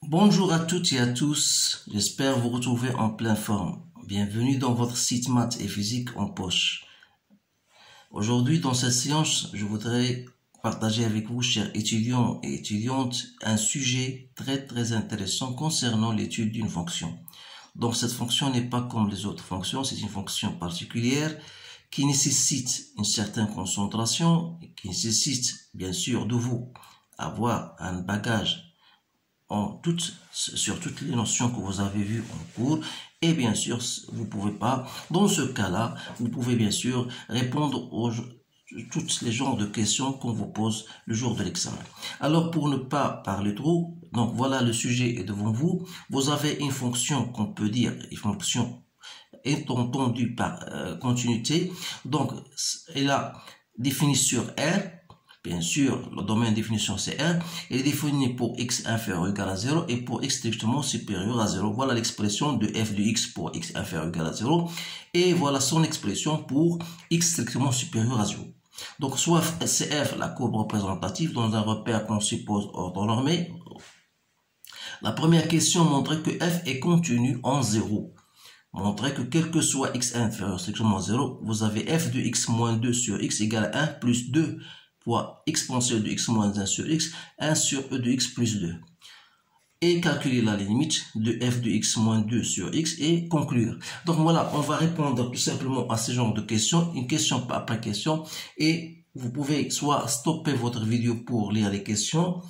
Bonjour à toutes et à tous, j'espère vous retrouver en pleine forme. Bienvenue dans votre site maths et physique en poche. Aujourd'hui, dans cette séance, je voudrais partager avec vous, chers étudiants et étudiantes, un sujet très intéressant concernant l'étude d'une fonction. Donc cette fonction n'est pas comme les autres fonctions, c'est une fonction particulière qui nécessite une certaine concentration, qui nécessite bien sûr de vous avoir un bagage sur toutes les notions que vous avez vues en cours. Et bien sûr, vous pouvez pas, dans ce cas-là, vous pouvez bien sûr répondre aux tous les genres de questions qu'on vous pose le jour de l'examen. Alors, pour ne pas parler trop, donc voilà, le sujet est devant vous. Vous avez une fonction qu'on peut dire, une fonction étendue par continuité. Donc, elle a défini sur R. Bien sûr, le domaine de définition c'est R. Il est défini pour x inférieur ou égal à 0 et pour x strictement supérieur à 0. Voilà l'expression de f de x pour x inférieur ou égal à 0. Et voilà son expression pour x strictement supérieur à 0. Donc, soit c'est f la courbe représentative dans un repère qu'on suppose ordre normé. La première question montrait que f est contenu en 0. Montrer que quel que soit x inférieur strictement à 0, vous avez f de x moins 2 sur x égale à 1 plus 2 fois exponentielle de x moins 1 sur x, 1 sur e de x plus 2. Et calculer la limite de f de x moins 2 sur x et conclure. Donc voilà, on va répondre tout simplement à ce genre de questions, une question après question. Et vous pouvez soit stopper votre vidéo pour lire les questions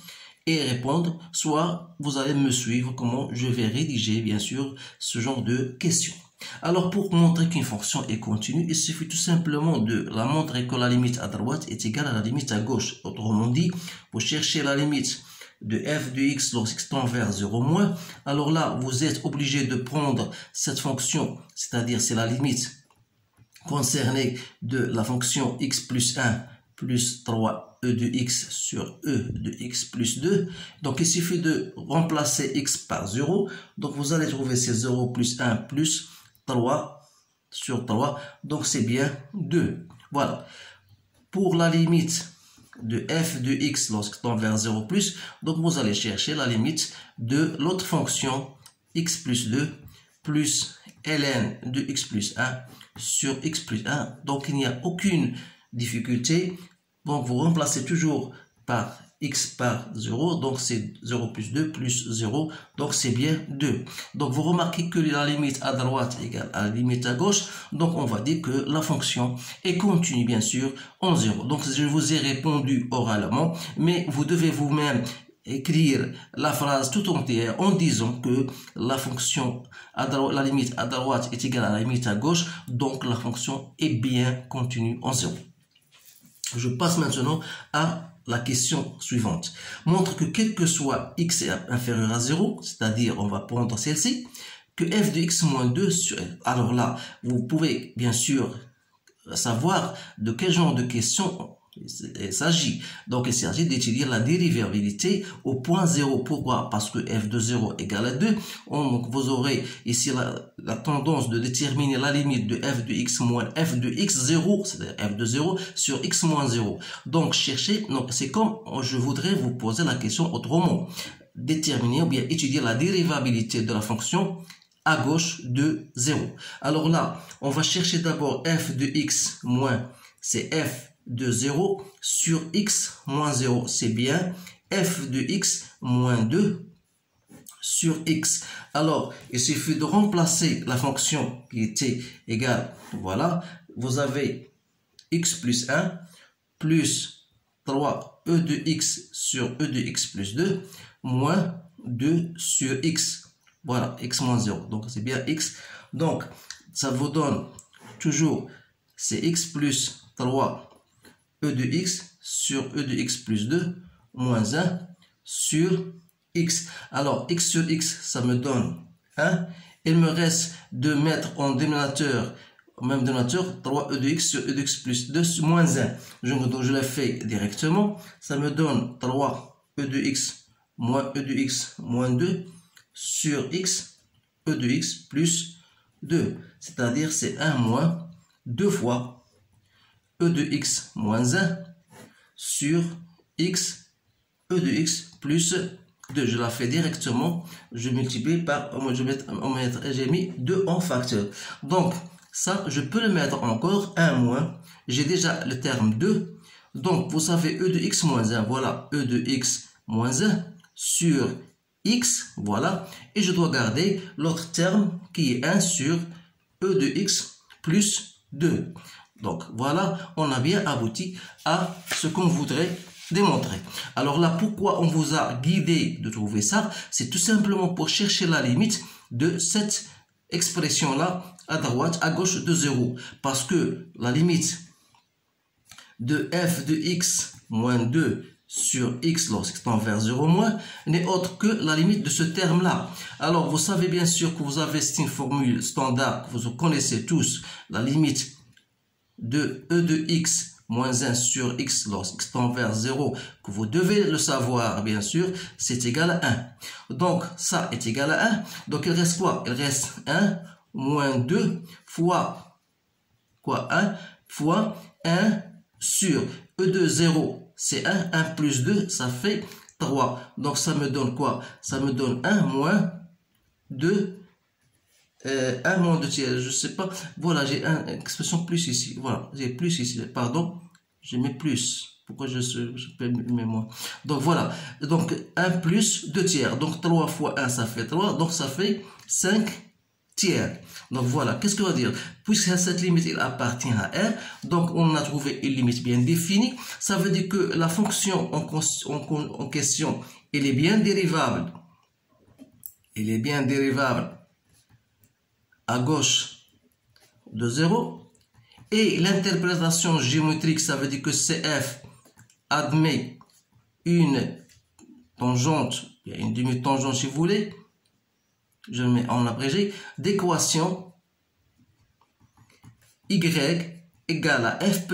et répondre, soit vous allez me suivre comment je vais rédiger bien sûr ce genre de questions. Alors pour montrer qu'une fonction est continue, il suffit tout simplement de la montrer que la limite à droite est égale à la limite à gauche. Autrement dit, vous cherchez la limite de f de x lorsqu'x tend vers 0 moins. Alors là, vous êtes obligé de prendre cette fonction, c'est-à-dire c'est la limite concernée de la fonction x plus 1 plus 3 e de x sur e de x plus 2. Donc il suffit de remplacer x par 0. Donc vous allez trouver ces 0 plus 1 plus 3 sur 3, donc c'est bien 2. Voilà. Pour la limite de f de x lorsque tend vers 0 plus, donc vous allez chercher la limite de l'autre fonction x plus 2 plus ln de x plus 1 sur x plus 1. Donc il n'y a aucune difficulté. Donc vous remplacez toujours par x par 0, donc c'est 0 plus 2 plus 0, donc c'est bien 2. Donc vous remarquez que la limite à droite égale à la limite à gauche, donc on va dire que la fonction est continue bien sûr en 0. Donc je vous ai répondu oralement, mais vous devez vous-même écrire la phrase tout entière en disant que la fonction la limite à droite est égale à la limite à gauche, donc la fonction est bien continue en 0. Je passe maintenant à la question suivante. Montre que quel que soit x est inférieur à 0, c'est-à-dire on va prendre celle-ci, que f de x moins 2 sur... Alors là, vous pouvez bien sûr savoir de quel genre de question il s'agit. Donc il s'agit d'étudier la dérivabilité au point 0. Pourquoi? Parce que f de 0 égale à 2. Donc vous aurez ici la tendance de déterminer la limite de f de x moins f de x0, c'est-à-dire f de 0 sur x moins 0. Donc cherchez, c'est comme je voudrais vous poser la question autrement. Déterminer ou bien étudier la dérivabilité de la fonction à gauche de 0. Alors là, on va chercher d'abord f de x moins, c'est f de 0 sur x moins 0. C'est bien f de x moins 2 sur x. Alors, il suffit de remplacer la fonction qui était égale, voilà, vous avez x plus 1 plus 3 e de x sur e de x plus 2 moins 2 sur x. Voilà, x moins 0. Donc, c'est bien x. Donc, ça vous donne toujours, c'est x plus 3 e de x sur e de x plus 2 moins 1 sur x. Alors, x sur x, ça me donne 1. Il me reste de mettre en dénominateur, au même dénominateur, 3e de x sur e de x plus 2 moins 1. Donc, je le fais directement. Ça me donne 3e de x moins e de x moins 2 sur x, e de x plus 2. C'est-à-dire, c'est 1 moins 2 fois e de x moins 1 sur x, e de x plus 2. Je la fais directement. Je multiplie par, j'ai mis 2 en facteur. Donc, ça, je peux le mettre encore 1 moins. J'ai déjà le terme 2. Donc, vous savez, e de x moins 1, voilà, e de x moins 1 sur x, voilà. Et je dois garder l'autre terme qui est 1 sur e de x plus 2. Donc, voilà, on a bien abouti à ce qu'on voudrait démontrer. Alors là, pourquoi on vous a guidé de trouver ça? C'est tout simplement pour chercher la limite de cette expression-là à droite, à gauche de 0. Parce que la limite de f de x moins 2 sur x lorsqu'il tend vers 0 moins n'est autre que la limite de ce terme-là. Alors, vous savez bien sûr que vous avez une formule standard que vous connaissez tous, la limite de e de x moins 1 sur x lorsqu'il tend vers 0, que vous devez le savoir, bien sûr, c'est égal à 1. Donc, ça est égal à 1. Donc, il reste quoi? Il reste 1 moins 2 fois quoi? 1 fois 1 sur e de 0, c'est 1. 1 plus 2, ça fait 3. Donc, ça me donne quoi? Ça me donne 1 moins 2. 1 moins 2 tiers, je sais pas. Voilà, j'ai une expression plus ici. Voilà, j'ai plus ici. Pardon, je mets plus. Pourquoi je perds mémoire? Donc voilà. Donc 1 plus 2 tiers. Donc 3 fois 1, ça fait 3. Donc ça fait 5 tiers. Donc voilà, qu'est-ce que ça veut dire? Puisque cette limite elle appartient à R, donc on a trouvé une limite bien définie. Ça veut dire que la fonction en question, elle est bien dérivable. Elle est bien dérivable à gauche de 0. Et l'interprétation géométrique, ça veut dire que CF admet une tangente, une demi-tangente si vous voulez, je le mets en abrégé, d'équation y égale à f'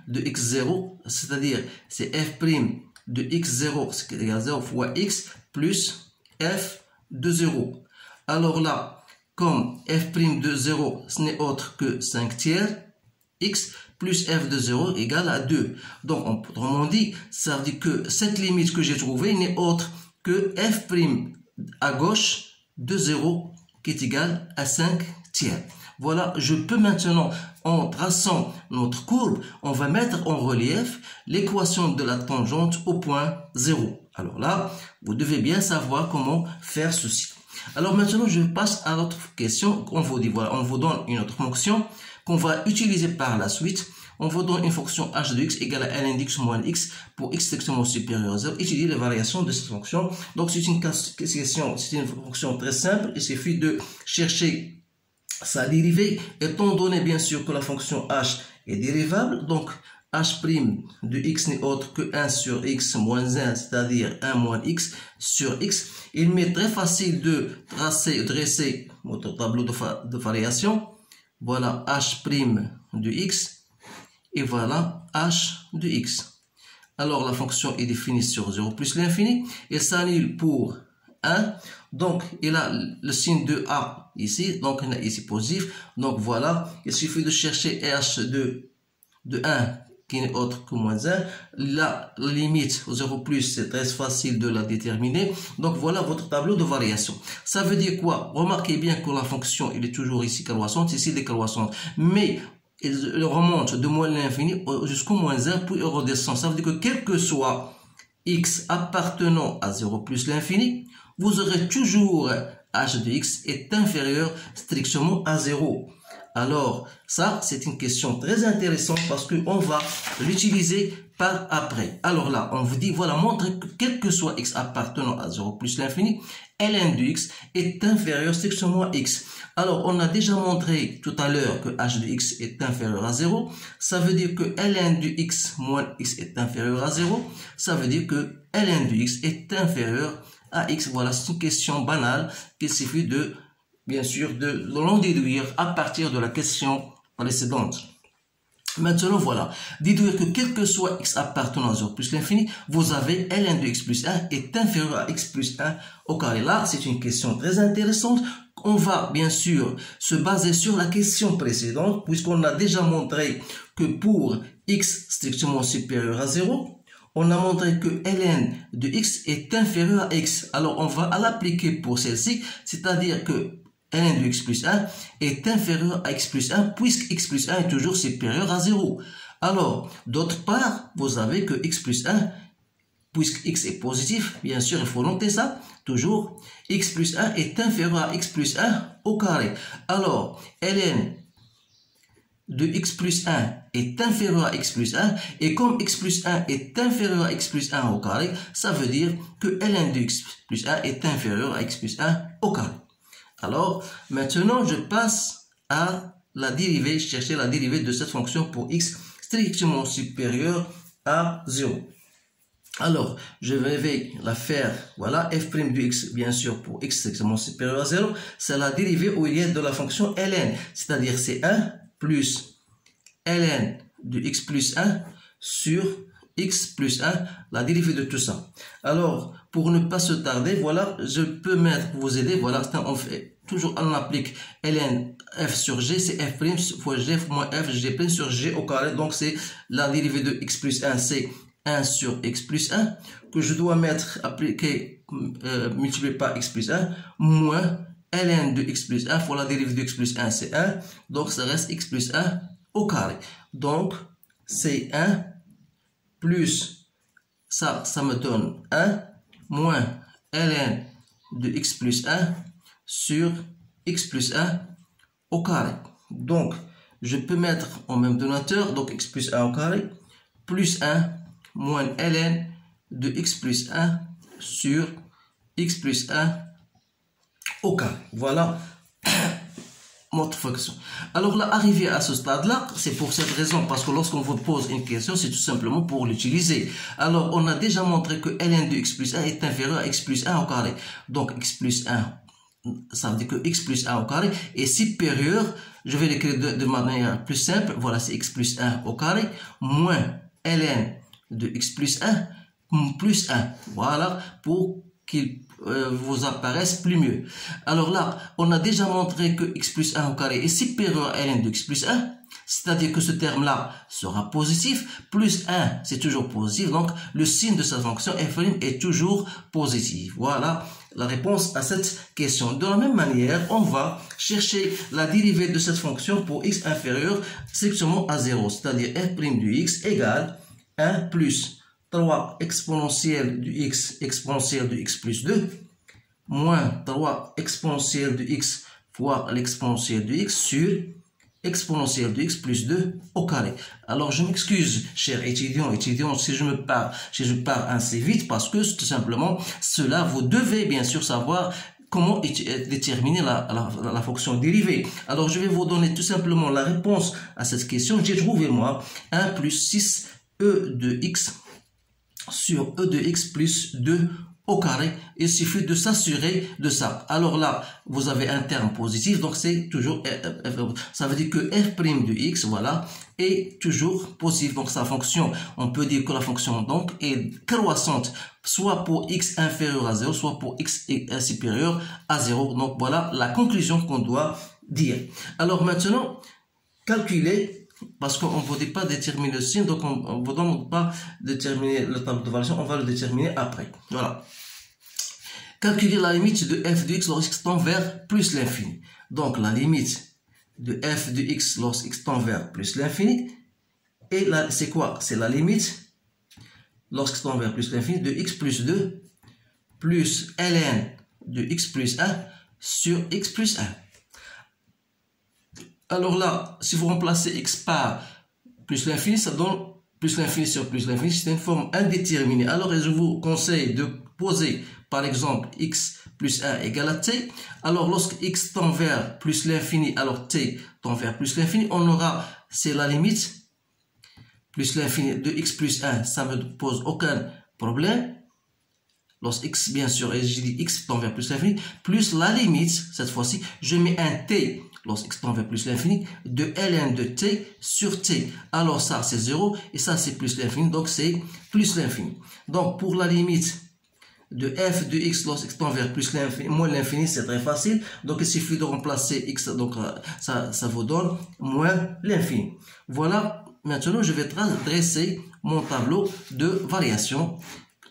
de x0, c'est-à-dire c'est f' de x0, c'est égal à 0 fois x plus f de 0. Alors là, comme f' de 0, ce n'est autre que 5 tiers, x plus f de 0 égale à 2. Donc, autrement dit, ça veut dire que cette limite que j'ai trouvée n'est autre que f' à gauche de 0 qui est égal à 5 tiers. Voilà, je peux maintenant, en traçant notre courbe, on va mettre en relief l'équation de la tangente au point 0. Alors là, vous devez bien savoir comment faire ceci. Alors maintenant, je passe à notre question. On vous dit, voilà, on vous donne une autre fonction qu'on va utiliser par la suite. On vous donne une fonction h de x égale à ln de x moins x pour x strictement supérieur à 0. Étudier les variations de cette fonction. Donc c'est une question, c'est une fonction très simple. Il suffit de chercher sa dérivée, étant donné bien sûr que la fonction h est dérivable. Donc h' de x n'est autre que 1 sur x moins 1, c'est-à-dire 1 moins x sur x. Il m'est très facile de dresser notre tableau de variation. Voilà h' de x et voilà h de x. Alors la fonction est définie sur 0 plus l'infini. Elle s'annule pour 1. Donc il a le signe de a ici. Donc il a ici positif. Donc voilà, il suffit de chercher h de 1 qui n'est autre que moins 1. La limite au 0 plus, c'est très facile de la déterminer. Donc voilà votre tableau de variation. Ça veut dire quoi? Remarquez bien que la fonction, elle est toujours ici croissante, ici décroissante. Mais elle remonte de moins l'infini jusqu'au moins 1, puis elle redescend. Ça veut dire que quel que soit x appartenant à 0 plus l'infini, vous aurez toujours h de x est inférieur strictement à 0. Alors, ça, c'est une question très intéressante parce qu'on va l'utiliser par après. Alors là, on vous dit, voilà, montrez que quel que soit x appartenant à 0 plus l'infini, ln de x est inférieur strictement à x. Alors, on a déjà montré tout à l'heure que h de x est inférieur à 0. Ça veut dire que ln de x moins x est inférieur à 0. Ça veut dire que ln de x est inférieur à x. Voilà, c'est une question banale qu'il suffit de, bien sûr, de l'en déduire à partir de la question précédente. Maintenant, voilà, déduire que quel que soit x appartenant à 0 plus l'infini, vous avez ln de x plus 1 est inférieur à x plus 1 au carré. Là, c'est une question très intéressante. On va bien sûr se baser sur la question précédente, puisqu'on a déjà montré que pour x strictement supérieur à 0, on a montré que ln de x est inférieur à x. Alors, on va l'appliquer pour celle-ci, c'est-à-dire que ln de x plus 1 est inférieur à x plus 1, puisque x plus 1 est toujours supérieur à 0. Alors, d'autre part, vous avez que x plus 1, puisque x est positif, bien sûr, il faut noter ça, toujours, x plus 1 est inférieur à x plus 1 au carré. Alors, ln de x plus 1 est inférieur à x plus 1, et comme x plus 1 est inférieur à x plus 1 au carré, ça veut dire que ln de x plus 1 est inférieur à x plus 1 au carré. Alors, maintenant, je passe à la dérivée, chercher la dérivée de cette fonction pour x strictement supérieur à 0. Alors, je vais la faire, voilà, f' de x, bien sûr, pour x strictement supérieur à 0, c'est la dérivée où il y a de la fonction ln, c'est-à-dire c'est 1 plus ln de x plus 1 sur x plus 1, la dérivée de tout ça. Alors, pour ne pas se tarder, voilà, je peux mettre, pour vous aider, voilà, on fait, toujours on applique ln f sur g, c'est f' fois g moins f, g' sur g au carré, donc c'est la dérivée de x plus 1, c'est 1 sur x plus 1, que je dois mettre, appliquer, multiplié par x plus 1, moins ln de x plus 1 fois la dérivée de x plus 1, c'est 1, donc ça reste x plus 1 au carré. Donc, c'est 1 plus, ça me donne 1, moins ln de x plus 1 sur x plus 1 au carré. Donc, je peux mettre en même donateur, donc x plus 1 au carré, plus 1, moins ln de x plus 1 sur x plus 1 au carré. Voilà notre fonction. Alors là, arrivé à ce stade-là, c'est pour cette raison, parce que lorsqu'on vous pose une question, c'est tout simplement pour l'utiliser. Alors, on a déjà montré que ln de x plus 1 est inférieur à x plus 1 au carré. Donc, x plus 1, ça veut dire que x plus 1 au carré est supérieur, je vais l'écrire de manière plus simple, voilà, c'est x plus 1 au carré, moins ln de x plus 1, plus 1. Voilà, pour qu'il vous apparaisse plus mieux. Alors là, on a déjà montré que x plus 1 au carré est supérieur à ln de x plus 1, c'est-à-dire que ce terme-là sera positif, plus 1, c'est toujours positif, donc le signe de cette fonction f' est toujours positif. Voilà la réponse à cette question. De la même manière, on va chercher la dérivée de cette fonction pour x inférieur strictement à 0, c'est-à-dire f' de x égale 1 plus 3 exponentielle de x plus 2 moins 3 exponentielle de x fois l'exponentielle de x sur exponentielle de x plus 2 au carré. Alors je m'excuse, chers étudiants, si je pars assez vite, parce que tout simplement, cela vous devez bien sûr savoir comment déterminer la fonction dérivée. Alors je vais vous donner tout simplement la réponse à cette question. J'ai trouvé moi 1 plus 6 e de x sur e de x plus 2 au carré. Il suffit de s'assurer de ça. Alors là, vous avez un terme positif, donc c'est toujours, ça veut dire que f' de x, voilà, est toujours positif. Donc sa fonction, on peut dire que la fonction donc est croissante, soit pour x inférieur à 0, soit pour x supérieur à 0. Donc voilà la conclusion qu'on doit dire. Alors maintenant, calculer, parce qu'on ne peut pas déterminer le signe, donc on ne vous donne pas déterminer le tableau de variation, on va le déterminer après. Voilà. Calculer la limite de f de x lorsqu'x tend vers plus l'infini. Donc la limite de f de x lorsqu'x tend vers plus l'infini. Et là, c'est quoi? C'est la limite lorsqu'x tend vers plus l'infini de x plus 2 plus ln de x plus 1 sur x plus 1. Alors là, si vous remplacez x par plus l'infini, ça donne plus l'infini sur plus l'infini. C'est une forme indéterminée. Alors, je vous conseille de poser, par exemple, x plus 1 égale à t. Alors, lorsque x tend vers plus l'infini, alors t tend vers plus l'infini, on aura, c'est la limite, plus l'infini de x plus 1, ça ne me pose aucun problème. Lorsque x, bien sûr, et je dis x tend vers plus l'infini, plus la limite, cette fois-ci, je mets un t, lorsque x tend vers plus l'infini, de ln de t sur t. Alors ça, c'est 0, et ça, c'est plus l'infini, donc c'est plus l'infini. Donc, pour la limite de f de x lorsque x tend vers plus l'infini, moins l'infini, c'est très facile. Donc, il suffit de remplacer x, donc ça vous donne moins l'infini. Voilà, maintenant, je vais dresser mon tableau de variation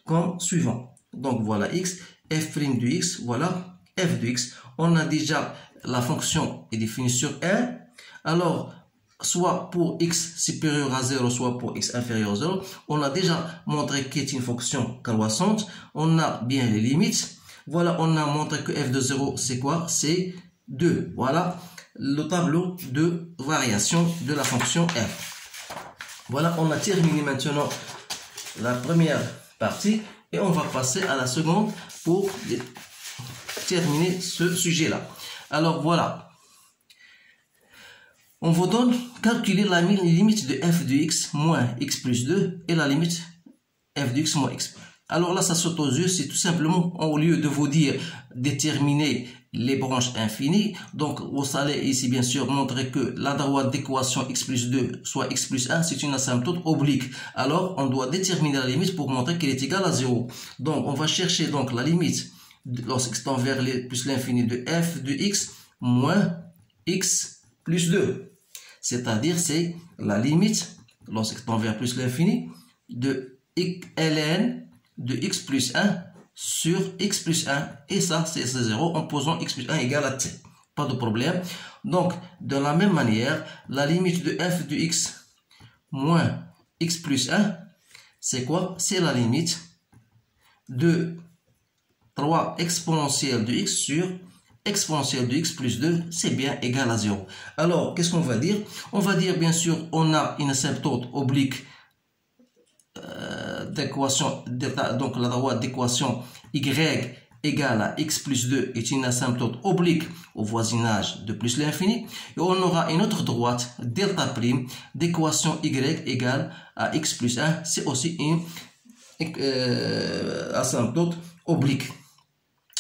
comme suivant. Donc voilà x, f' de x, voilà f de x. On a déjà la fonction est définie sur 1. Alors, soit pour x supérieur à 0, soit pour x inférieur à 0, on a déjà montré qu'il est une fonction croissante. On a bien les limites. Voilà, on a montré que f de 0, c'est quoi? C'est 2. Voilà le tableau de variation de la fonction f. Voilà, on a terminé maintenant la première partie et on va passer à la seconde pour terminer ce sujet-là. Alors voilà, on vous donne calculer la limite de f de x moins x plus 2 et la limite f de x moins x. Alors là, ça saute aux yeux, c'est tout simplement, au lieu de vous dire déterminer les branches infinies, donc vous allez ici bien sûr montrer que la droite d'équation x plus 2 soit x plus 1, c'est une asymptote oblique. Alors on doit déterminer la limite pour montrer qu'elle est égale à 0. Donc on va chercher donc la limite lorsqu'il tend vers plus l'infini de f de x moins x plus 2. C'est-à-dire c'est la limite lorsqu'il tend vers plus l'infini de ln de x plus 1 sur x plus 1. Et ça, c'est 0 en posant x plus 1 égale à t. Pas de problème. Donc, de la même manière, la limite de f de x moins x plus 1, c'est quoi? C'est la limite de 3 exponentielle de x sur exponentielle de x plus 2, c'est bien égal à 0. Alors, qu'est-ce qu'on va dire? On va dire, bien sûr, on a une asymptote oblique d'équation, donc la droite d'équation y égale à x plus 2 est une asymptote oblique au voisinage de plus l'infini. Et on aura une autre droite, delta prime, d'équation y égale à x plus 1. C'est aussi une asymptote oblique.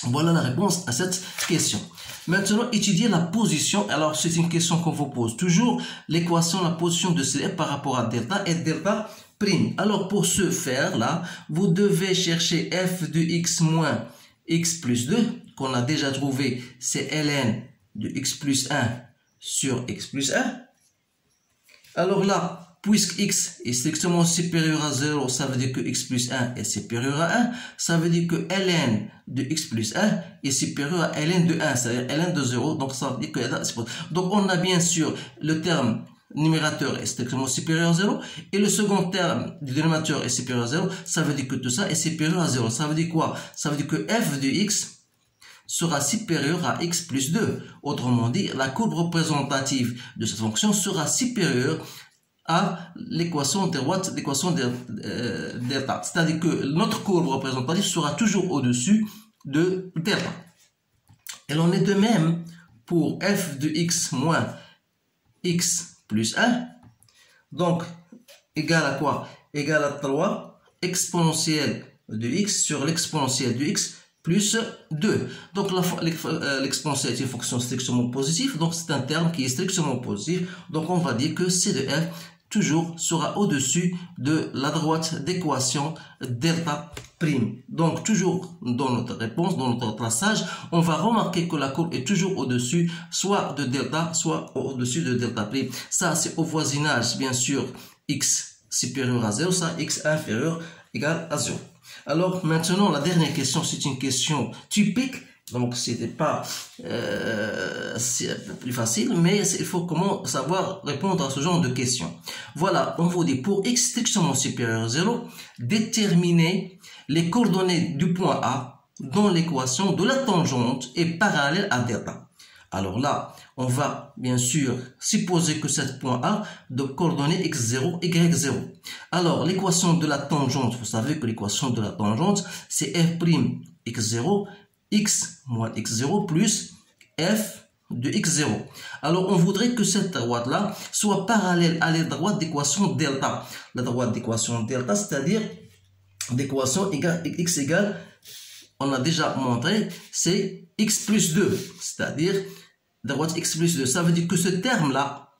Voilà la réponse à cette question. Maintenant, étudier la position. Alors, c'est une question qu'on vous pose toujours. L'équation, la position de CF par rapport à delta et delta prime. Alors, pour ce faire, là, vous devez chercher f de x moins x plus 2, qu'on a déjà trouvé, c'est ln de x plus 1 sur x plus 1. Alors là, puisque x est strictement supérieur à 0, ça veut dire que x plus 1 est supérieur à 1. Ça veut dire que ln de x plus 1 est supérieur à ln de 1, c'est-à-dire ln de 0. Donc ça veut dire que donc on a bien sûr le terme numérateur est strictement supérieur à 0 et le second terme du dénominateur est supérieur à 0. Ça veut dire que tout ça est supérieur à 0. Ça veut dire quoi? Ça veut dire que f de x sera supérieur à x plus 2. Autrement dit, la courbe représentative de cette fonction sera supérieure à l'équation de droite, l'équation de delta. C'est-à-dire que notre courbe représentative sera toujours au-dessus de delta. Et l'on est de même pour f de x moins x plus 1. Donc, égal à quoi? Égal à 3 exponentielle de x sur l'exponentielle de x plus 2. Donc, l'exponentielle est une fonction strictement positive. Donc, c'est un terme qui est strictement positif. Donc, on va dire que c de f toujours sera au-dessus de la droite d'équation delta prime. Donc, toujours dans notre réponse, dans notre traçage, on va remarquer que la courbe est toujours au-dessus, soit de delta, soit au-dessus de delta prime. Ça, c'est au voisinage, bien sûr, x supérieur à 0, ça, x inférieur égal à 0. Alors, maintenant, la dernière question, c'est une question typique. Donc, c'était pas c'est un peu plus facile, mais il faut comment savoir répondre à ce genre de questions. Voilà, on vous dit pour x strictement supérieur à 0, déterminer les coordonnées du point A dans l'équation de la tangente est parallèle à delta. Alors là, on va bien sûr supposer que ce point A de coordonnées x0, y0. Alors, l'équation de la tangente, vous savez que l'équation de la tangente, c'est f' x0, x moins x0 plus f de x0. Alors, on voudrait que cette droite-là soit parallèle à la droite d'équation delta. La droite d'équation delta, c'est-à-dire d'équation x égale, on a déjà montré, c'est x plus 2, c'est-à-dire droite x plus 2. Ça veut dire que ce terme-là,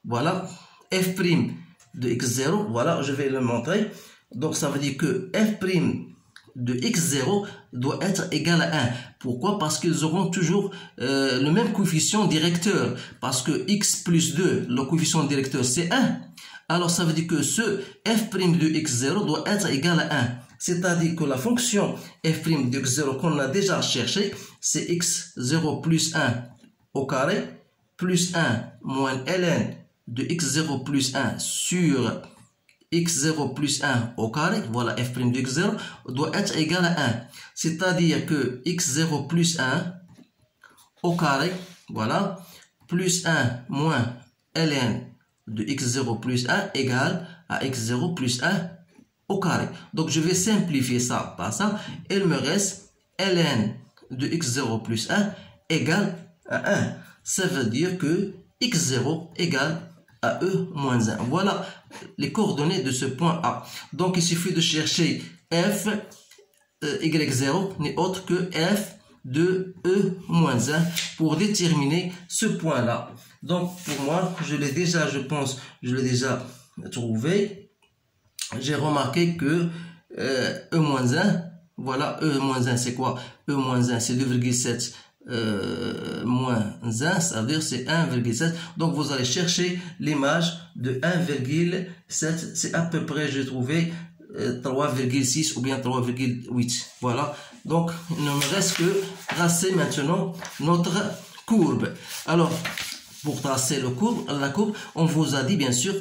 voilà, f' de x0, voilà, je vais le montrer. Donc, ça veut dire que f' de x0 doit être égal à 1. Pourquoi? Parce qu'ils auront toujours le même coefficient directeur. Parce que x plus 2, le coefficient directeur, c'est 1. Alors, ça veut dire que ce f' de x0 doit être égal à 1. C'est-à-dire que la fonction f' de x0 qu'on a déjà cherché, c'est x0 plus 1 au carré, plus 1 moins ln de x0 plus 1 sur x0 plus 1 au carré, voilà f' de x0, doit être égal à 1. C'est-à-dire que x0 plus 1 au carré, voilà, plus 1 moins ln de x0 plus 1 égale à x0 plus 1 au carré. Donc, je vais simplifier ça par ça. Il me reste ln de x0 plus 1 égale à 1. Ça veut dire que x0 égale à e moins 1. Voilà les coordonnées de ce point A. Donc, il suffit de chercher f y0 n'est autre que f de e moins 1 pour déterminer ce point-là. Donc, pour moi, je l'ai déjà trouvé. J'ai remarqué que e moins 1, voilà, e moins 1, c'est quoi? E moins 1, c'est 2,7 moins 1, ça veut dire c'est 1,7. Donc vous allez chercher l'image de 1,7, c'est à peu près, j'ai trouvé 3,6 ou bien 3,8. Voilà, donc il ne me reste que tracer maintenant notre courbe. Alors, pour tracer la courbe, on vous a dit bien sûr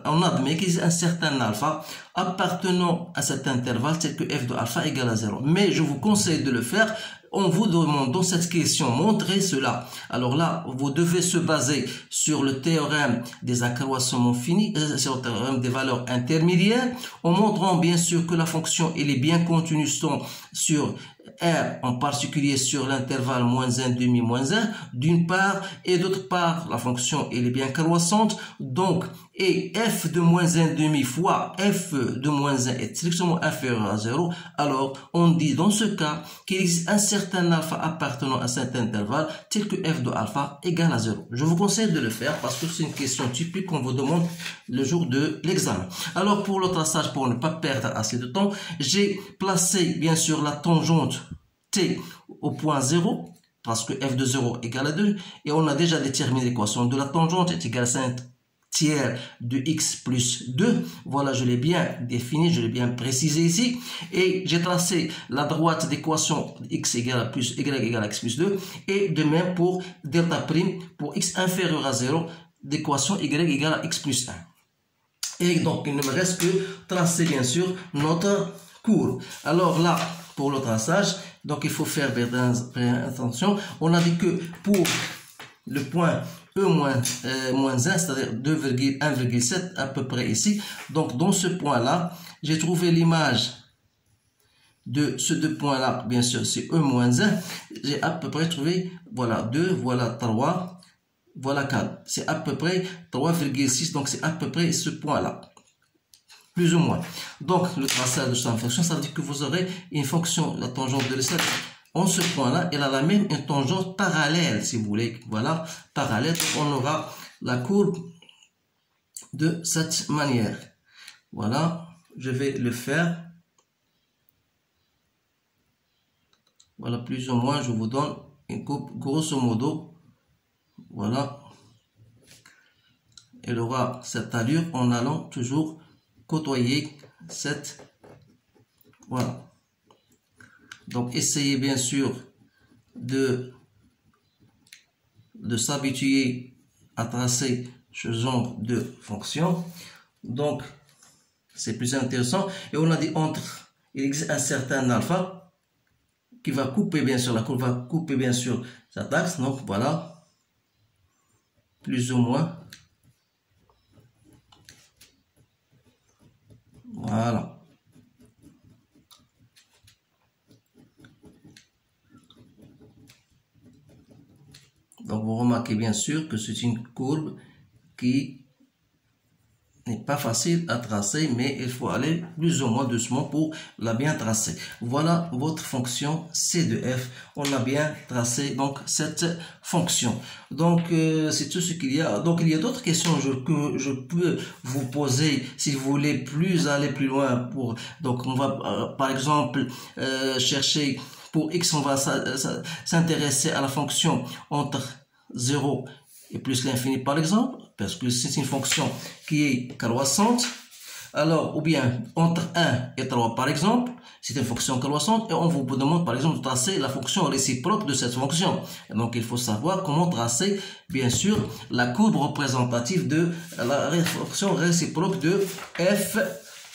on admet qu'il existe un certain alpha appartenant à cet intervalle tel que f de alpha égale à 0. Mais je vous conseille de le faire. On vous demande dans cette question, montrez cela. Alors là, vous devez se baser sur le théorème des accroissements finis, sur le théorème des valeurs intermédiaires, en montrant bien sûr que la fonction elle est bien contenue sur R, en particulier sur l'intervalle moins 1 demi moins 1, d'une part, et d'autre part, la fonction elle est bien croissante, donc, et f de moins 1 demi fois f de moins 1 est strictement inférieur à 0, alors on dit dans ce cas qu'il existe un certain alpha appartenant à cet intervalle tel que f de alpha égale à 0. Je vous conseille de le faire parce que c'est une question typique qu'on vous demande le jour de l'examen. Alors pour le traçage, pour ne pas perdre assez de temps, j'ai placé bien sûr la tangente t au point 0 parce que f de 0 égale à 2 et on a déjà déterminé l'équation de la tangente est égale à 5 tiers de x plus 2. Voilà, je l'ai bien défini, je l'ai bien précisé ici. Et j'ai tracé la droite d'équation x égale à plus y égale à x plus 2. Et de même pour delta prime, pour x inférieur à 0, d'équation y égale à x plus 1. Et donc, il ne me reste que tracer bien sûr notre courbe. Alors là, pour le traçage, donc il faut faire bien attention. On a dit que pour le point E moins 1, c'est-à-dire 1,7 à peu près ici. Donc, dans ce point-là, j'ai trouvé l'image de ce deux points-là. Bien sûr, c'est E moins 1. J'ai à peu près trouvé, voilà 2, voilà 3, voilà 4. C'est à peu près 3,6. Donc, c'est à peu près ce point-là. Plus ou moins. Donc, le traçage de cette fonction, ça veut dire que vous aurez une fonction, la tangente de l'essai. En ce point-là, elle a la même tangente parallèle, si vous voulez. Voilà, parallèle. On aura la courbe de cette manière. Voilà, je vais le faire. Voilà, plus ou moins, je vous donne une courbe grosso modo. Voilà. Elle aura cette allure en allant toujours côtoyer cette. Voilà. Donc, essayez bien sûr de s'habituer à tracer ce genre de fonction. Donc, c'est plus intéressant. Et on a dit entre, il existe un certain alpha qui va couper bien sûr, la courbe va couper bien sûr cet axe. Donc, voilà, plus ou moins. Voilà. Donc, vous remarquez bien sûr que c'est une courbe qui n'est pas facile à tracer, mais il faut aller plus ou moins doucement pour la bien tracer. Voilà votre fonction C de f. On a bien tracé donc cette fonction. Donc c'est tout ce qu'il y a. Donc il y a d'autres questions que je peux vous poser si vous voulez aller plus loin. Donc on va par exemple chercher pour x, on va s'intéresser à la fonction entre 0 et plus l'infini par exemple, parce que c'est une fonction qui est croissante. Alors, ou bien entre 1 et 3 par exemple, c'est une fonction croissante et on vous demande par exemple de tracer la fonction réciproque de cette fonction. Et donc il faut savoir comment tracer bien sûr la courbe représentative de la fonction réciproque de f,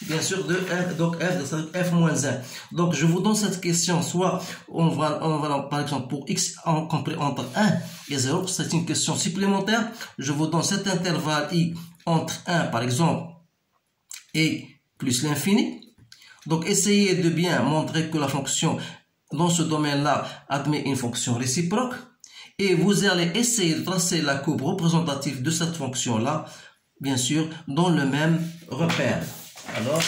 bien sûr de f, donc f moins 1. Donc je vous donne cette question, soit on va par exemple pour x compris entre 1 et 0, c'est une question supplémentaire. Je vous donne cet intervalle i entre 1 par exemple et plus l'infini. Donc essayez de bien montrer que la fonction dans ce domaine-là admet une fonction réciproque et vous allez essayer de tracer la courbe représentative de cette fonction-là, bien sûr, dans le même repère. Alors,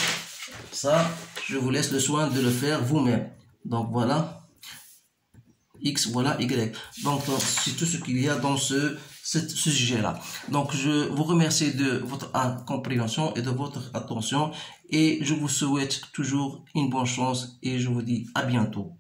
ça, je vous laisse le soin de le faire vous-même. Donc voilà, x, voilà y. Donc c'est tout ce qu'il y a dans ce sujet-là. Donc je vous remercie de votre compréhension et de votre attention et je vous souhaite toujours une bonne chance et je vous dis à bientôt.